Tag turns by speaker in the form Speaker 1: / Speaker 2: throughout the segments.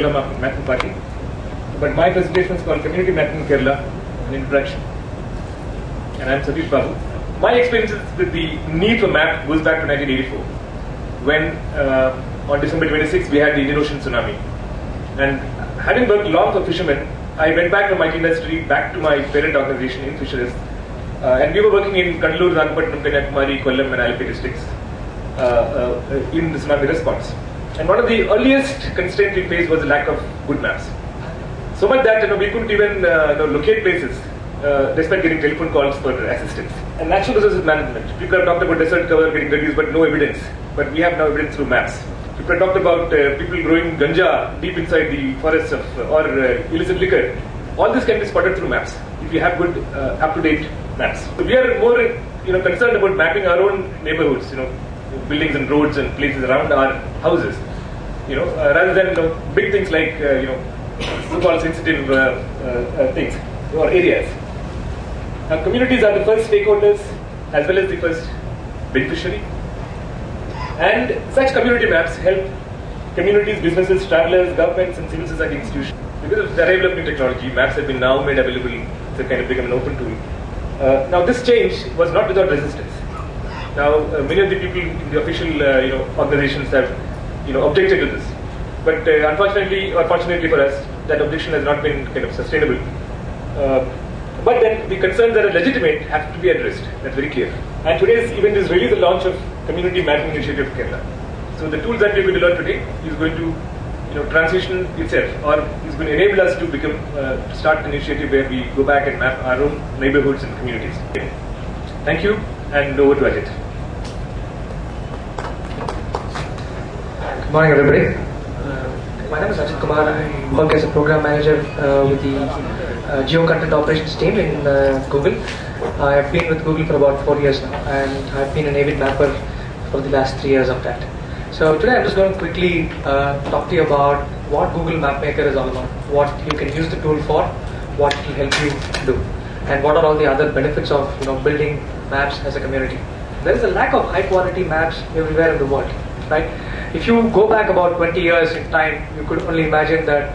Speaker 1: Kerala Mapping Party. But my presentation is called Community Mapping in Kerala, an Introduction. And I am Satish Babu. My experiences with the need for map goes back to 1984, when on December 26th we had the Indian Ocean tsunami. And having worked long for fishermen, I went back from my industry back to my parent organization in fisheries. And we were working in Kannur, Nagapattinam, Kanyakumari, Kollam and Alappuzha districts in the tsunami response. And one of the earliest constraints we faced was the lack of good maps. So much that we couldn't even locate places despite getting telephone calls for assistance. And natural resources management. People have talked about desert cover getting reduced, but no evidence. But we have now evidence through maps. People have talked about people growing ganja deep inside the forests or illicit liquor. All this can be spotted through maps if you have good up-to-date maps. So we are more concerned about mapping our own neighborhoods, buildings and roads and places around our houses, rather than big things like so-called sensitive things or areas. Now, communities are the first stakeholders as well as the first beneficiary. And such community maps help communities, businesses, travelers, governments and civil society institutions. Because of the arrival of new technology, maps have been now made available to kind of become an open tool. Now this change was not without resistance. Now many of the people in the official organizations have objected to this. But unfortunately or fortunately for us, that objection has not been kind of sustainable. But then the concerns that are legitimate have to be addressed. That's very clear. And today's event is really the launch of Community Mapping Initiative of Kerala. So the tools that we're going to learn today is going to transition itself, or is going to enable us to become start an initiative where we go back and map our own neighborhoods and communities. Thank you, and over to Ajit.
Speaker 2: Good morning, everybody. My name is Ajit Kumar. I work as a program manager with the Geo Content Operations team in Google. I have been with Google for about 4 years now, and I've been an avid mapper for the last 3 years of that. So today I'm just going to quickly talk to you about what Google MapMaker is all about, what you can use the tool for, what it will help you do, and what are all the other benefits of building maps as a community. There is a lack of high quality maps everywhere in the world, right? If you go back about 20 years in time, you could only imagine that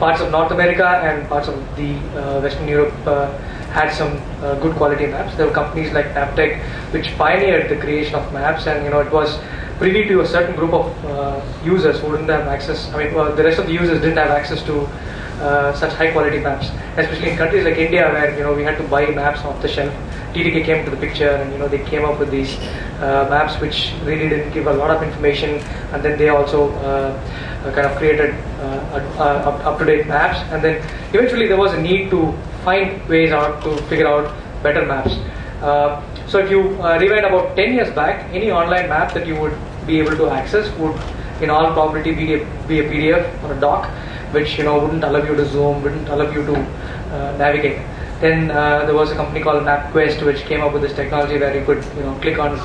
Speaker 2: parts of North America and parts of the Western Europe had some good quality maps. There were companies like Taptec which pioneered the creation of maps, and it was privy to a certain group of users who didn't have access. The rest of the users didn't have access to such high quality maps, especially in countries like India where we had to buy maps off the shelf. TTK came to the picture, and they came up with these maps which really didn't give a lot of information, and then they also kind of created up-to-date maps, and then eventually there was a need to find ways out to figure out better maps. So if you rewind about 10 years back, any online map that you would be able to access would in all probability be a PDF or a doc, which wouldn't allow you to zoom, wouldn't allow you to navigate. Then there was a company called MapQuest which came up with this technology where you could click on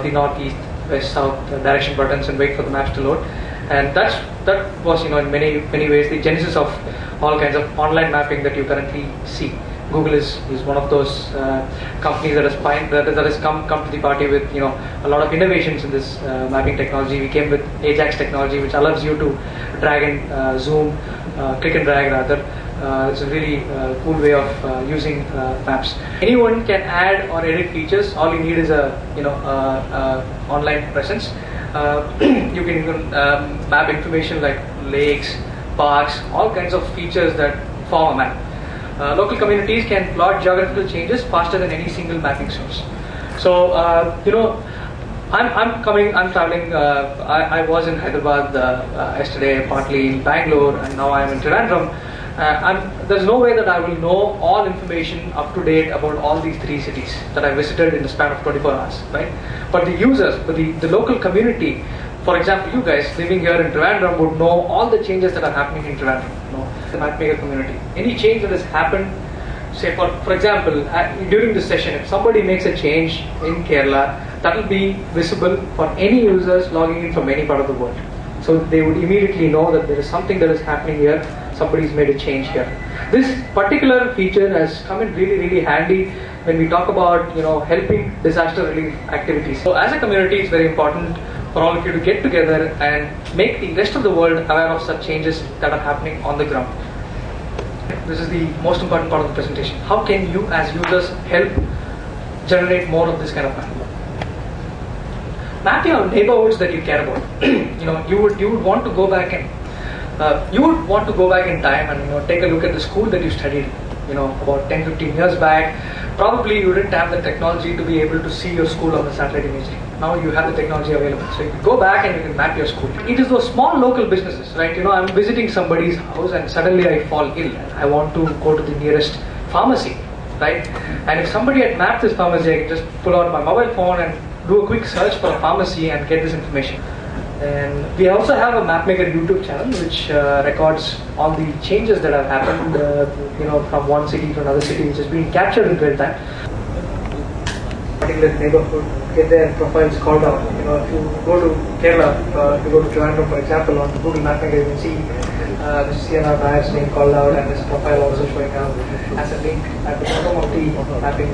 Speaker 2: the north, east, west, south direction buttons and wait for the maps to load. And that was in many ways the genesis of all kinds of online mapping that you currently see. Google is one of those companies that has come to the party with a lot of innovations in this mapping technology. We came with Ajax technology, which allows you to drag and zoom, click and drag rather. It's a really cool way of using maps. Anyone can add or edit features. All you need is a online presence. You can even map information like lakes, parks, all kinds of features that form a map. Local communities can plot geographical changes faster than any single mapping source. So I'm traveling. I was in Hyderabad yesterday, partly in Bangalore, and now I'm in Trivandrum. There's no way that I will know all information up to date about all these 3 cities that I visited in the span of 24 hours, right? But the users, the local community, for example, you guys living here in Trivandrum would know all the changes that are happening in Trivandrum, the mapmaker community. Any change that has happened, say for example, during this session, if somebody makes a change in Kerala, that will be visible for any users logging in from any part of the world. So they would immediately know that there is something that is happening here, somebody's made a change here. This particular feature has come in really handy when we talk about helping disaster relief activities. So as a community, it's very important for all of you to get together and make the rest of the world aware of such changes that are happening on the ground. This is the most important part of the presentation. How can you as users help generate more of this kind of map? Map your neighborhoods that you care about. You would want to go back and in time and take a look at the school that you studied about 10-15 years back. Probably you didn't have the technology to be able to see your school on the satellite imagery. Now you have the technology available, so you can go back and you can map your school. It is those small local businesses, right? I'm visiting somebody's house and suddenly I fall ill. I want to go to the nearest pharmacy, right? And if somebody had mapped this pharmacy, I can just pull out my mobile phone and do a quick search for a pharmacy and get this information. And we also have a Mapmaker YouTube channel which records all the changes that have happened, from one city to another city, which has been captured in real time. Particular neighborhood, get their profiles called out. If you go to Kerala, if you go to Trivandrum, for example, on Google Mapmaker, you can see the CNR Nayar's name called out and his profile also showing up as a link at the bottom of the mapping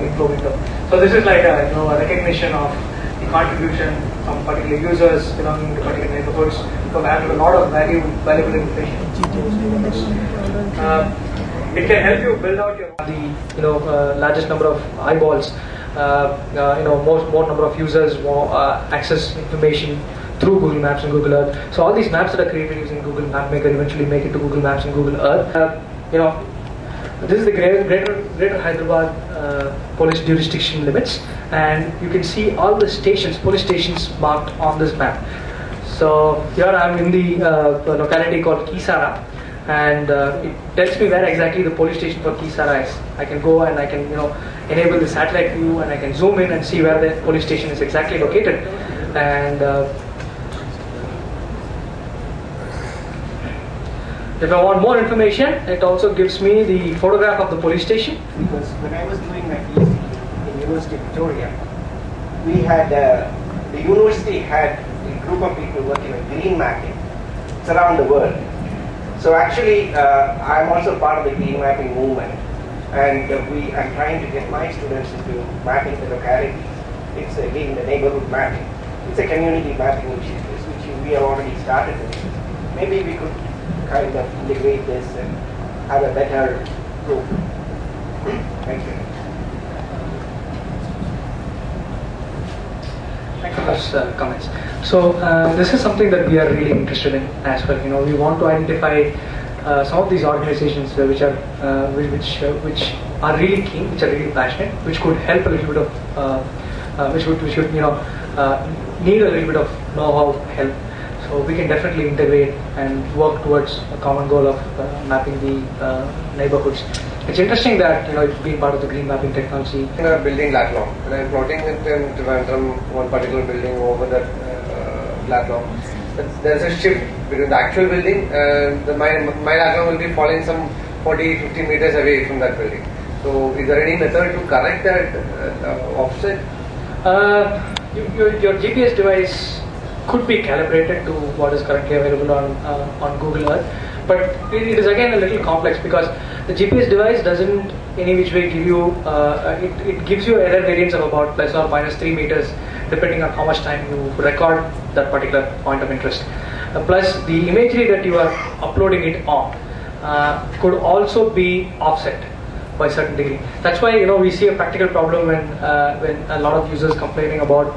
Speaker 2: info window. So this is like a recognition of the contribution from particular users belonging to particular neighborhoods. So we have a lot of valuable information. It can help you build out the largest number of eyeballs. More number of users access information through Google Maps and Google Earth. So all these maps that are created using Google Mapmaker eventually make it to Google Maps and Google Earth. This is the Greater Hyderabad police jurisdiction limits, and you can see all the police stations marked on this map. So here I am in the locality called Kisara, and it tells me where exactly the police station for Kisara is. I can go and I can enable the satellite view and I can zoom in and see where the police station is exactly located. And if I want more information, it also gives me the photograph of the police station.
Speaker 3: Because when I was doing my PhD in University of Victoria, we had the university had a group of people working on green mapping. It's around the world. So actually, I'm also part of the green mapping movement, and I'm trying to get my students into mapping the localities. It's again the neighborhood mapping. It's a community mapping which we have already started with. Maybe we could kind of integrate this and have a better group. Thank you.
Speaker 2: Thank you for those comments. So this is something that we are really interested in as well. We want to identify some of these organizations which are really keen, which are really passionate, which could help a little bit of, which would need a little bit of know-how help. So we can definitely integrate and work towards a common goal of mapping the neighborhoods. It's interesting that it's been part of the green mapping technology.
Speaker 4: Building Latlaw, and I'm plotting it in Trivandrum, one particular building over that Latlaw. There's a shift between the actual building and my Latlaw will be falling some 40-50 meters away from that building. So is there any method to correct that offset?
Speaker 2: Your GPS device could be calibrated to what is currently available on Google Earth, but it is again a little complex because the GPS device doesn't any which way give you it gives you error variance of about plus or minus 3 meters depending on how much time you record that particular point of interest. Plus the imagery that you are uploading it on could also be offset by a certain degree. That's why we see a practical problem when a lot of users complaining about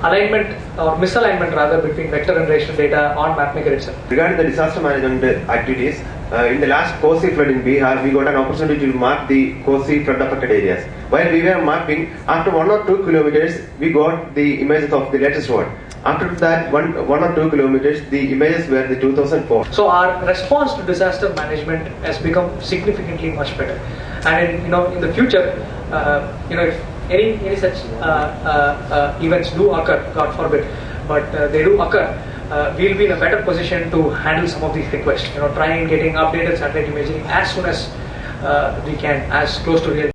Speaker 2: alignment or misalignment rather between vector and rational data on Mapmaker itself.
Speaker 5: Regarding the disaster management activities, in the last Kosi flood in Bihar, we got an opportunity to map the Kosi flood affected areas. While we were mapping, after 1 or 2 kilometers, we got the images of the latest one. After that, 1 or 2 kilometers, the images were the 2004.
Speaker 2: So our response to disaster management has become significantly much better. And in the future, if any such events do occur, God forbid, but they do occur, we'll be in a better position to handle some of these requests. Try and getting updated satellite imagery as soon as we can, as close to real.